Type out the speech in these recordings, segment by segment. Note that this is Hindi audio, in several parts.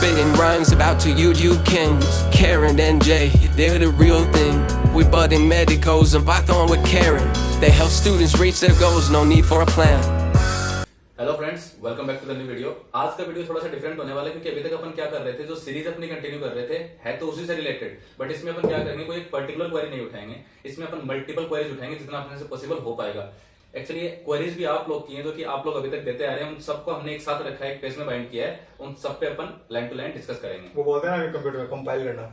spitting rhymes about two you kings, Karen and Jay, they're the real thing. We budding medicos and Python with Karen. They help students reach their goals, no need for a plan. Hello friends, welcome back to the new video. आज का वीडियो थोड़ा सा डिफरेंट होने वाला है क्योंकि अभी तक अपन क्या कर रहे थे, जो सीरीज अपनी कंटिन्यू कर रहे थे है तो उसी से रिलेटेड, बट इसमें अपन क्या करेंगे, कोई एक पर्टिकुलर क्वेरी नहीं उठाएंगे, इसमें अपन मल्टीपल क्वेरीज उठाएंगे जितना अपने से पॉसिबल हो पाएगा। एक्चुअली क्वेरीज भी आप लोग की हैं जो कि आप लोग अभी तक देते आ रहे हैं, उन सबको हमने एक साथ रखा है, एक पेज में बाइंड किया है, उन सब पे अपन लाइन टू लाइन डिस्कस करेंगे। वो बोलते हैं ना कंप्यूटर में कंपाइल करना,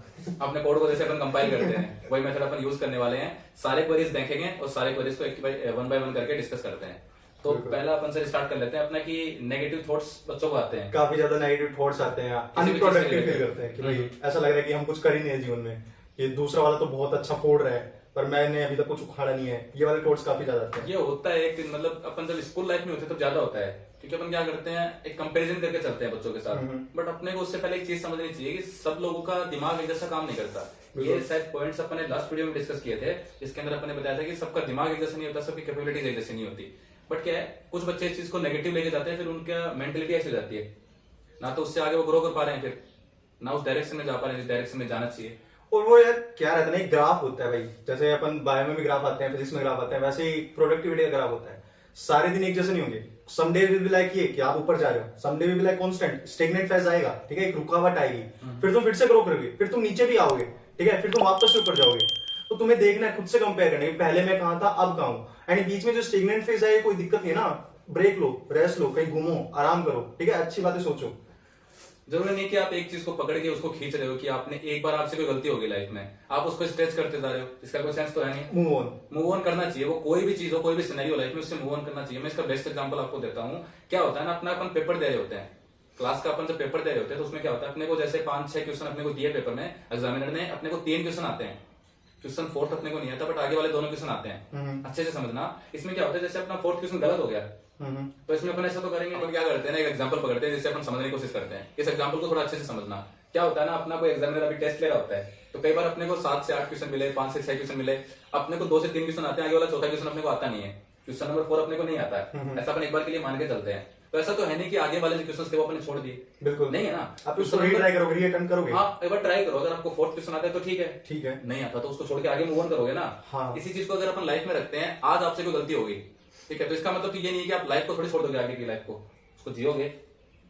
अपने कोड को जैसे अपन कंपाइल करते हैं वही मेथड अपन यूज करने वाले हैं। सारे क्वेरीज देखेंगे और सारे क्वेरीज को वन बाय वन करके डिस्कस करते हैं। तो पहला अपन से स्टार्ट कर लेते हैं अपना कि नेगेटिव थॉट्स बच्चों को आते हैं, काफी ज्यादा नेगेटिव थॉट्स आते हैं, अनप्रोडक्टिव फील करते हैं कि भाई ऐसा लग रहा है कि हम कुछ कर ही नहीं है जीवन में, ये दूसरा वाला तो बहुत अच्छा फोड़ रहा है पर मैंने अभी तक कुछ उखाड़ा नहीं है। ये वाले थॉट्स काफी ज्यादा आते हैं। ये होता है एक मतलब अपन जब स्कूल लाइफ में होते हैं तो ज्यादा होता है क्योंकि अपन क्या करते हैं, एक कंपैरिजन करके चलते हैं बच्चों के साथ, बट अपने को उससे पहले एक चीज समझनी चाहिए कि सब लोगों का दिमाग एक जैसा काम नहीं करता। ये शायद पॉइंट्स अपन ने लास्ट वीडियो में डिस्कस किए थे, जिसके अंदर अपन ने बताया था कि सबका दिमाग एक जैसा नहीं होता, सबकी कैपेबिलिटीज एक जैसी नहीं होती। बट क्या है, कुछ बच्चे इस चीज को नेगेटिव लेके जाते हैं, फिर उनका मेंटेलिटी ऐसी हो जाती है, ना तो उससे आगे वो ग्रो कर पा रहे हैं, फिर ना उस डायरेक्शन में जा पा रहे हैं जिस डायरेक्शन में जाना चाहिए। और वो यार क्या रहता है ना, एक ग्राफ होता है भाई, जैसे अपन बायो में भी ग्राफ आते हैं, फिजिक्स में ग्राफ आते हैं, वैसे ही प्रोडक्टिविटी का ग्राफ होता है। सारे दिन एक जैसे नहीं होंगे, समडे विल बी लाइक ये कि आप ऊपर जा रहे हो, someday will be like constant stagnant phase आएगा, ठीक है, एक रुकावट आएगी, फिर तुम फिर से ग्रो करोगे, फिर तुम नीचे भी आओगे, ठीक है, फिर तुम वापस से ऊपर जाओगे। तो तुम्हें देखना है, खुद से कंपेयर करना है, पहले मैं कहां था अब कहां हूं, एंड बीच में जो स्टेगनेट फेज है कोई दिक्कत नहीं है ना, ब्रेक लो, रेस्ट लो, कहीं घूमो, आराम करो, ठीक है, अच्छी बातें सोचो। जरूरी नहीं कि आप एक चीज को पकड़ के उसको खींच रहे हो कि आपने एक बार आपसे कोई गलती होगी लाइफ में, आप उसको स्ट्रेच करते जा रहे हो, इसका कोई सेंस तो है नहीं। मूव ऑन करना चाहिए, वो कोई भी चीज हो, कोई भी सिनेरियो लाइफ में, उससे मूव ऑन करना चाहिए। मैं इसका बेस्ट एग्जांपल आपको देता हूँ। क्या होता है ना, अपना अपन पेपर दे रहे होते हैं, क्लास का अपन जब पेपर दे रहे होते हैं तो उसमें क्या होता है, अपने को जैसे 5-6 क्वेश्चन अपने को दिए पेपर में, एग्जामिनर ने अपने को 3 क्वेश्चन आते हैं, क्वेश्चन फोर्थ अपने को नहीं आता, बट आगे वाले दोनों क्वेश्चन आते हैं। अच्छे से समझना, इसमें क्या होता है, जैसे अपना फोर्थ क्वेश्चन गलत हो गया तो इसमें अपन ऐसा तो करेंगे, अपन क्या करते हैं ना, एक एग्जांपल पकड़ते हैं जिससे अपन समझने की कोशिश करते हैं। इस एग्जांपल को थोड़ा अच्छे से समझना। क्या होता है ना, अपना कोई एग्जामिनर अभी टेस्ट ले रहा होता है तो कई बार अपने को 7 से 8 क्वेश्चन मिले, 5 से 6 क्वेश्चन मिले, अपने को 2 से 3 क्वेश्चन आते हैं, आगे वाला चौथा क्वेश्चन अपने को आता नहीं है, क्वेश्चन नंबर 4 अपने को नहीं आता है। ऐसा अपन एक बार के लिए मान के चलते हैं, तो ऐसा तो है नहीं कि आगे वाले जो क्वेश्चन थे वो अपने छोड़ दिए, बिल्कुल नहीं है ना। आप उसको रीट्राई करोगे, रीअटेम्प्ट करोगे, हाँ एक बार ट्राई करो, अगर आपको 4th क्वेश्चन आता है तो ठीक है, ठीक है, नहीं आता तो उसको छोड़ के आगे मूव ऑन करोगे ना। हाँ। इसी चीज को अगर अपन लाइफ में रखते हैं, आज आपसे कोई गलती होगी, ठीक है, तो इसका मतलब तो ये नहीं है कि आप लाइफ को थोड़ी छोड़ दोगे, आगे की लाइफ को उसको जियोगे।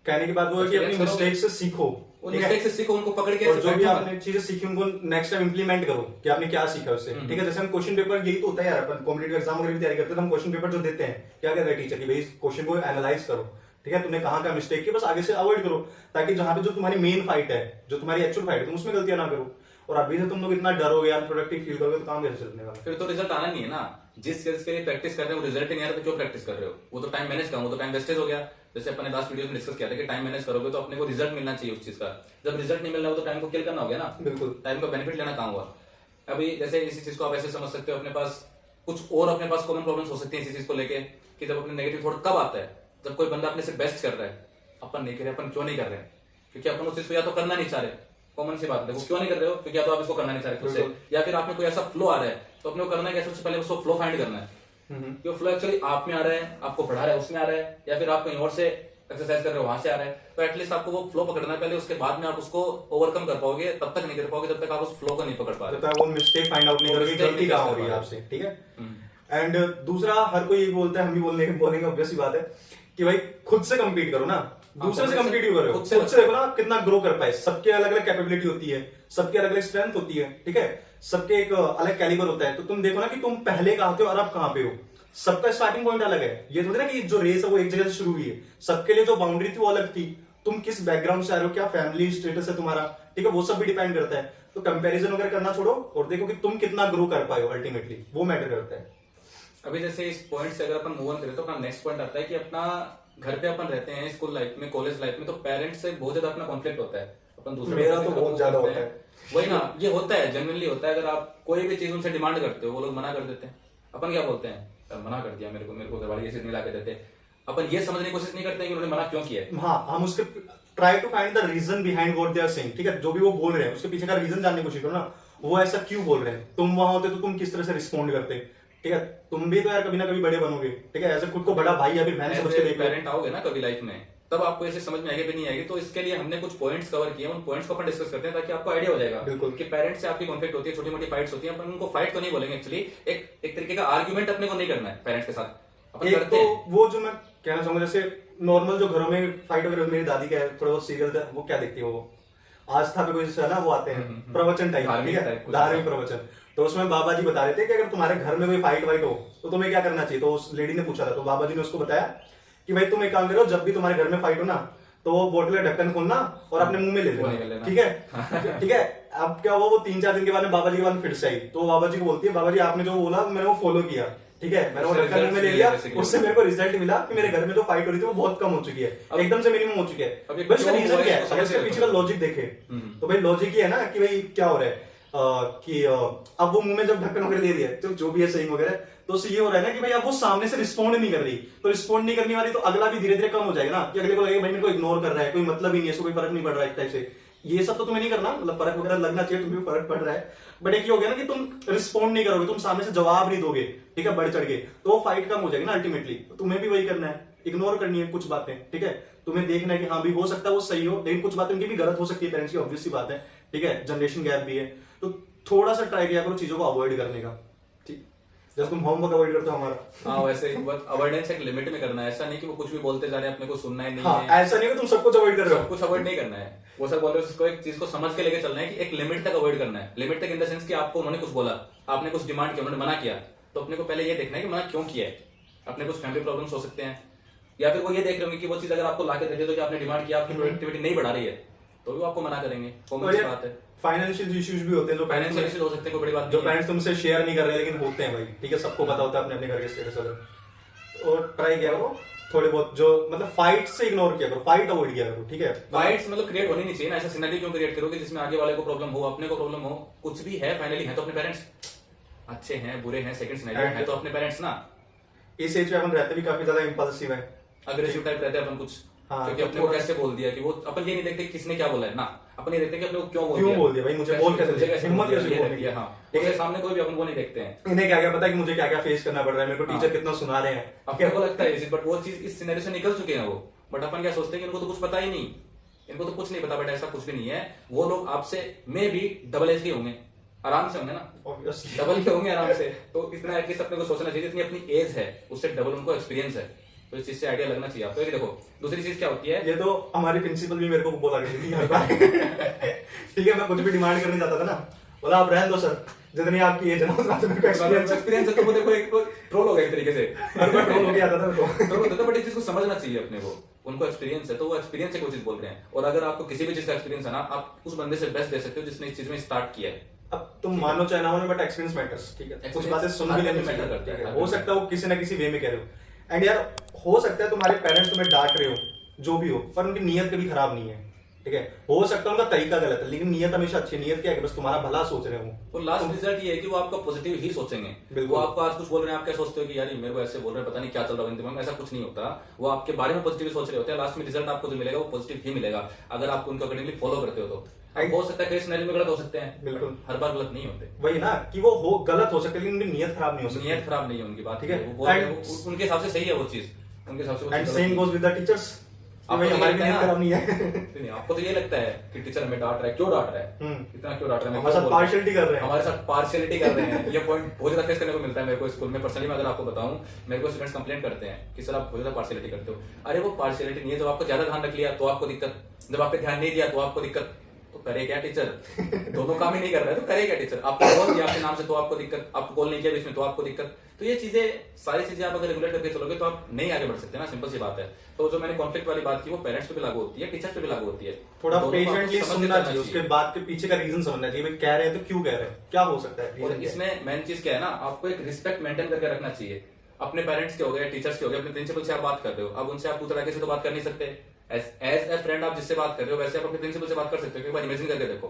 कहने की बात वो है कि अपनी मिस्टेक से सीखो, मिस्टेक से सीखो, उनको पकड़ के, और जो भी आपने चीजें सीखी उनको नेक्स्ट टाइम इंप्लीमेंट करो कि आपने क्या सीखा उससे, ठीक है। जैसे हम क्वेश्चन पेपर, यही तो होता है यार, अपन कॉम्पिटिटिव एग्जाम वगैरह की तैयारी करते हैं तो हम क्वेश्चन पेपर जो देते हैं, क्या कहते हैं टीचर की, भाई इस क्वेश्चन को एनालाइज करो, ठीक है, तुमने कहां का मिस्टेक की, बस आगे से अवॉइड करो, ताकि जहां पे जो तुम्हारी मेन फाइट है, जो तुम्हारी एक्चुअल फाइट है, तुम उसमें गलतियां ना करो। और अभी से तुम लोग इतना डरोगे, अनप्रोडक्टिव फील करोगे तो काम कैसे चलने वाला, फिर तो रिजल्ट आना नहीं है ना। जिस चीज के लिए प्रैक्टिस कर रहे हो रिजल्ट नहीं आ रहा तो क्यों प्रैक्टिस कर रहे हो, वो तो टाइम मैनेज का, वो तो टाइम वेस्टेज हो गया। जैसे अपने लास्ट वीडियो में डिस्कस किया था कि टाइम मैनेज करोगे तो अपने को रिजल्ट मिलना चाहिए उस चीज का, जब रिजल्ट नहीं मिल रहा हो तो टाइम को किल करना हो गया ना, बिल्कुल, टाइम का बेनिफिट लेना कहां हुआ। अभी जैसे इसी चीज को आप ऐसे समझ सकते हो, अपने पास कुछ और अपने पास कॉमन प्रॉब्लम्स हो सकती है इसी चीज को लेके, कि जब अपने नेगेटिव थॉट कब आता है, जब कोई बंदा अपने से बेस्ट कर रहा है, अपन नहीं कर रहे, अपन क्यों नहीं कर रहे, क्योंकि अपन उस चीज को या तो करना नहीं चाह रहे, कॉमन सी बात है, वो क्यों नहीं कर रहे हो, क्योंकि या तो आप इसको करना नहीं चाह रहे खुद से, या फिर आप में कोई ऐसा फ्लो आ रहा है तो अपने को करना है कि सबसे पहले उसको फ्लो फाइंड करना है, जो फ्लो एक्चुअली आप में आ रहा है, आपको बढ़ा रहा है उसमें आ रहा है, या फिर आप कहीं और से एक्सरसाइज कर रहे हो वहां से आ रहा है, तो एटलीस्ट आपको वो फ्लो पकड़ना है पहले, उसके बाद में आप उसको ओवरकम कर पाओगे, तब तक नहीं कर पाओगे जब तक आप उस फ्लो को नहीं पकड़ पा रहे, वो मिस्टेक फाइंड आउट नहीं करोगे, गलती कहां हो रही है आपसे, ठीक है। एंड दूसरा, हर कोई ये बोलता है, हम भी बोलेंगे ऑब्वियस सी बात है कि भाई खुद से कम्पीट करो ना, दूसरे से कम्पीट क्यों कर रहे हो, खुद से देखो ना कितना ग्रो कर पाए। सबके अलग अलग कैपेबिलिटी होती है, सबके अलग अलग स्ट्रेंथ होती है, ठीक है, सबके एक अलग कैलिबर होता है। तो तुम देखो ना कि तुम पहले कहां थे और अब कहां पे हो, सबका स्टार्टिंग पॉइंट अलग है। ये थोड़ी ना कि जो रेस है वो एक जगह से शुरू हुई है, सबके लिए जो बाउंड्री थी वो अलग थी। तुम किस बैकग्राउंड से आ रहे हो, क्या फैमिली स्टेटस है तुम्हारा, ठीक है, वो सब भी डिपेंड करता है। तो कंपैरिजन वगैरह करना छोड़ो और देखो कि तुम कितना ग्रो कर पाए हो, अल्टीमेटली वो मैटर करता है। अभी जैसे इस पॉइंट से अगर अपन मूव ऑन करें तो अपना नेक्स्ट पॉइंट आता है कि अपना घर पे अपन रहते हैं, स्कूल लाइफ में, कॉलेज लाइफ में, तो पेरेंट्स से बहुत ज्यादा अपना कॉन्फ्लिक्ट होता है। अपन दूसरे, मेरा तो बहुत ज्यादा होता है, वही ना, ये होता है, जेन्युइनली होता है। अगर आप कोई भी चीज उनसे डिमांड करते हो, वो लोग मना कर देते हैं। अपन क्या बोलते हैं, मना कर दिया, मेरे को घर वाले ये चीज नहीं ला के देते। अपन ये समझने की कोशिश नहीं करते कि उन्होंने मना क्यों किया है। हाँ, हम उसके try to find the reason behind what they are saying, ठीक है, जो भी वो बोल रहे हैं उसके पीछे का रीजन जानने की कोशिश करो ना, वो ऐसा क्यों बोल रहे हैं। तुम वहां होते तो तुम किस तरह से रिस्पॉन्ड करते, ठीक है, तुम भी तो यार कभी ना कभी बड़े बनोगे, ठीक है, ऐसे खुद को बड़ा भाई या फिर बहन समझ के देखो। पेरेंट आओगे ना कभी लाइफ में, तब आपको ऐसे समझ में आएगा भी नहीं आएगी। तो इसके लिए हमने कुछ पॉइंट्स कवर किए, उन पॉइंट्स को अपन डिस्कस करते हैं ताकि आपको आइडिया हो जाएगा बिल्कुल कि पेरेंट्स से आपकी कॉन्फ्लिक्ट होती है, छोटी मोटी फाइट्स होती है, अपन उनको फाइट तो नहीं बोलेंगे एक्चुअली, एक तरीके का आर्ग्यूमेंट अपने को नहीं करना है पेरेंट्स के साथ। अपन एक करते तो हैं वो जो मैं कहना चाहूंगा, जैसे नॉर्मल जो घरों में फाइट वगैरह, मेरी दादी का है थोड़ा बहुत सीरियल, वो क्या देखती है, वो आस्था पे कोई जैसे है ना, वो आते हैं प्रवचन टाइप, ठीक है, धार्मिक प्रवचन। तो उसमें बाबा जी बता रहे थे कि अगर तुम्हारे घर में कोई फाइट वाइट हो तो तुम्हें क्या करना चाहिए। तो उस लेडी ने पूछा था, तो बाबा जी ने उसको बताया कि भाई तुम एक काम करो, जब भी तुम्हारे घर में फाइट हो ना, तो वो बोतल का ढक्कन खोलना और अपने मुंह में ले लेना, ठीक है ठीक है। अब क्या हुआ, वो 3-4 दिन के बाद में बाबा जी के बाद फिर से आई, तो बाबा जी को बोलती है, बाबा जी आपने जो बोला मैंने वो फॉलो किया, ठीक है, मैंने वो ढक्कन मुंह में ले लिया, उससे मेरे को रिजल्ट मिला कि मेरे घर में जो फाइट हो रही थी वो बहुत कम हो चुकी है, एकदम से मिनिमम हो चुकी है। बस इसका रीजन क्या है, अगर इसके पीछे का लॉजिक देखे तो भाई लॉजिक ये है ना कि भाई क्या हो रहा है कि अब वो मुंह में जब ढक्कन वगैरह दे दिया, तो जो भी है सही वगैरह, तो उससे ये हो रहा है ना कि भाई अब वो सामने से रिस्पॉन्ड नहीं कर रही, तो रिस्पॉन्ड नहीं करने वाली तो अगला भी धीरे धीरे कम हो जाएगा ना, कि अगले को लगेगा भाई मेरे को इग्नोर कर रहा है, कोई मतलब ही नहीं है, इसको कोई फर्क नहीं पड़ रहा है, एक टाइप से। ये सब तो तुम्हें नहीं करना, मतलब फर्क वगैरह लगना चाहिए, तुम्हें फर्क पड़ रहा है, बट एक ये हो गया ना कि तुम रिस्पॉन्ड नहीं करोगे, तुम सामने से जवाब नहीं दोगे, ठीक है, बढ़ चढ़ के, तो वो फाइट कम हो जाएगी ना अल्टीमेटली। तुम्हें भी वही करना है, इग्नोर करनी है कुछ बातें, ठीक है, तुम्हें देखना है कि हाँ भी हो सकता है वो सही हो, लेकिन कुछ बातें उनकी भी गलत हो सकती है, पेरेंट्स की ऑब्वियस सी बात है, ठीक है, जनरेशन गैप भी है, तो थोड़ा सा ट्राई किया करो चीजों को अवॉइड करने का, ठीक, जैसे तुम होमवर्क अवॉइड करते हो हमारा। हाँ वैसे अवॉइडेंस एक लिमिट में करना है, ऐसा नहीं कि वो कुछ भी बोलते जा रहे हैं अपने को सुनना ही नहीं हाँ, है, ऐसा नहीं कि तुम सब कुछ अवॉइड कर रहे हो, सब कुछ अवॉइड नहीं करना है। वो सब बोल रहे हो उसको एक चीज को समझ के लेके चलना है कि एक लिमिट तक अवॉइड करना है। लिमिट तक इन द सेंस कि आपको उन्होंने कुछ बोला, आपने कुछ डिमांड किया, उन्होंने मना किया, तो अपने को पहले ये देखना है कि मना क्यों किया है। अपने कुछ फैमिली प्रॉब्लम्स हो सकते हैं, या फिर वो ये देख रहे होंगे कि वो चीज अगर आपको लाके दे दे तो कि आपने डिमांड किया, आपकी प्रोडक्टिविटी नहीं बढ़ा रही है, तो भी आपको मना करेंगे, कॉमन सी बात है। फाइनेंशियल इश्यूज भी होते हैं, जो फाइनेंशियल इश्यूज हो सकते हैं, कोई बड़ी बात जो पेरेंट्स तुमसे शेयर नहीं कर रहे लेकिन होते हैं भाई, ठीक है, सबको पता होता है अपने अपने घर के स्टेटस वगैरह। और ट्राई किया करो थोड़े बहुत, जो मतलब फाइट से इग्नोर किया करो, फाइट अवॉइड किया करो, ठीक है। फाइट्स मतलब क्रिएट होनी नहीं चाहिए ना, ऐसा सिनेरियो क्यों क्रिएट करोगे जिसमें आगे वाले को प्रॉब्लम हो, अपने को प्रॉब्लम हो, कुछ भी है फाइनली है तो अपने पेरेंट्स, अच्छे हैं बुरे हैं सेकंड सिनेरियो है तो अपने पेरेंट्स ना। इस एज में अपन रहते भी काफी ज्यादा इंपल्सिव है, अग्रेसिव टाइप रहते हैं अपन कुछ, हाँ, क्योंकि अपने को कैसे बोल दिया कि वो, अपन ये नहीं देखते किसने क्या बोला है ना, अपन ये देखते कि अपने को क्यों बोल दिया भाई, मुझे बोल कैसे, हिम्मत कैसे बोल दिया, हाँ, उसके सामने कोई भी अपन वो नहीं देखते हैं, इन्हें क्या क्या पता है कि मुझे क्या क्या फेस करना पड़ रहा है, मेरे को टीचर कितना सुना रहे हैं, अपने को लगता है, बट वो चीज इस सिनेरियो से निकल चुके हैं वो, बट अपन क्या सोचते हैं कि इनको तो कुछ पता ही नहीं, इनको तो कुछ नहीं पता, बट ऐसा कुछ भी नहीं है। वो लोग आपसे मे भी डबल एज के होंगे, आराम से होंगे ना, डबल के होंगे आराम से, तो इतना एटलीस्ट अपने को सोचना चाहिए, जितनी अपनी एज है उससे डबल उनको एक्सपीरियंस है, तो इस चीज से आइडिया लगना चाहिए आपको। देखो दूसरी चीज क्या होती है, ये तो हमारी प्रिंसिपल भी मेरे को बोला करती थी हर बार ठीक है, मैं कुछ भी डिमांड करने जाता था ना, बोला आप रहने दो सर, जितनी आपकी एज है ना उतना तो मेरे को एक्सपीरियंस है, तो वो देखो एक ट्रोल हो गया एक तरीके से, हर बार ट्रोल हो गया था ट्रोल होता था, बट इस चीज को समझना चाहिए अपने को, उनको एक्सपीरियंस है तो वो एक्सपीरियंस से कोई चीज बोल रहे हैं, और अगर आपको किसी भी चीज का एक्सपीरियंस है ना, आप उस बंदे से बेस्ट दे सकते हो जिसने इस चीज में स्टार्ट किया है। अब तुम मानो चाहे ना मानो, बट एक्सपीरियंस मैटर्स, ठीक है, कुछ बातें सुन भी लेनी मैटर चाहिए, करती है, हो सकता है वो किसी ना किसी वे में कह रहे हो, एंड यार हो सकता है तुम्हारे पेरेंट्स तुम्हें डांट रहे हो जो भी हो, पर उनकी नीयत कभी खराब नहीं है, ठीक है, हो सकता है उनका तरीका गलत है, लेकिन नीयत हमेशा अच्छी है। नीयत क्या है कि बस तुम्हारा भला सोच रहे हो, और लास्ट रिजल्ट ये है कि वो आपका पॉजिटिव ही सोचेंगे। वो आपको आज कुछ बोल रहे हैं, आप क्या सोचते हो कि यार मेरे को ऐसे बोल रहे हैं, पता नहीं क्या चल रहा है दिमाग में, ऐसा कुछ नहीं होता, वो आपके बारे में पॉजिटिव सोच रहे होते हैं, लास्ट में रिजल्ट आपको जो मिलेगा वो पॉजिटिव ही मिलेगा, अगर आप उनको अकॉर्डिंगली फॉलो करते हो तो। हो सकता है कई सिनेरियो में गलत हो सकते हैं, बिल्कुल हर बार गलत नहीं होते, वही ना कि वो हो गलत हो सकते, लेकिन उनकी नीयत खराब नहीं हो सकती, नीयत खराब नहीं है उनकी बात, ठीक है, उनके हिसाब से सही है वो चीज, उनके हिसाब से। And same goes with the teachers, हमारी नीयत खराब नहीं है आपको तो ये लगता है कि टीचर हमें डांट रहा है, क्यों डांट रहा है, इतना क्यों डांट रहा है, हमारे साथ पार्शियलिटी कर रहे हैं, हमारे साथ पार्शियलिटी कर रहे हैं। ये पॉइंट बहुत ज्यादा फेस करने को मिलता है मेरे को स्कूल में, पर्सनली मैं अगर आपको बताऊं, मेरे को स्टूडेंट्स कंप्लेंट करते हैं कि सर आप बहुत ज्यादा पार्शियलिटी करते हो। अरे वो पार्शियलिटी नहीं है, जब आपको ज्यादा ध्यान रख लिया तो आपको दिक्कत, जब आप पे ध्यान नहीं दिया तो आपको दिक्कत, तो करे क्या टीचर, दोनों काम ही नहीं कर रहा है तो करे क्या टीचर, आपको कॉल किया आपके नाम से तो आपको दिक्कत, आपको कॉल नहीं किया बीच में तो आपको दिक्कत। तो ये चीजें सारी चीजें आप अगर रेगुलेट करके चलोगे तो आप नहीं आगे बढ़ सकते ना, सिंपल सी बात है। तो जो मैंने कॉन्फ्लिक्ट वाली बात की वो पेरेंट्स पे भी लागू होती है, टीचर्स पे भी लागू होती है, थोड़ा पेशेंटली सुनना चाहिए, उसके बाद के पीछे का रीजन समझना चाहिए, कह रहे हैं तो क्यों कह रहे हैं, क्या हो सकता है। और इसमें मेन चीज क्या है ना, आपको एक रिस्पेक्ट मेंटेन करके रखना चाहिए, अपने पेरेंट्स के हो गए, टीचर्स के हो गए, अपने प्रिंसिपल से आप बात कर रहे हो, अब उनसे आप दूसरे तरीके से तो बात कर नहीं सकते, एज ए फ्रेंड आप जिससे बात कर रहे हो वैसे आप अपने प्रिंसिपल से बात कर सकते हो। एक बार इमेजिन करके देखो,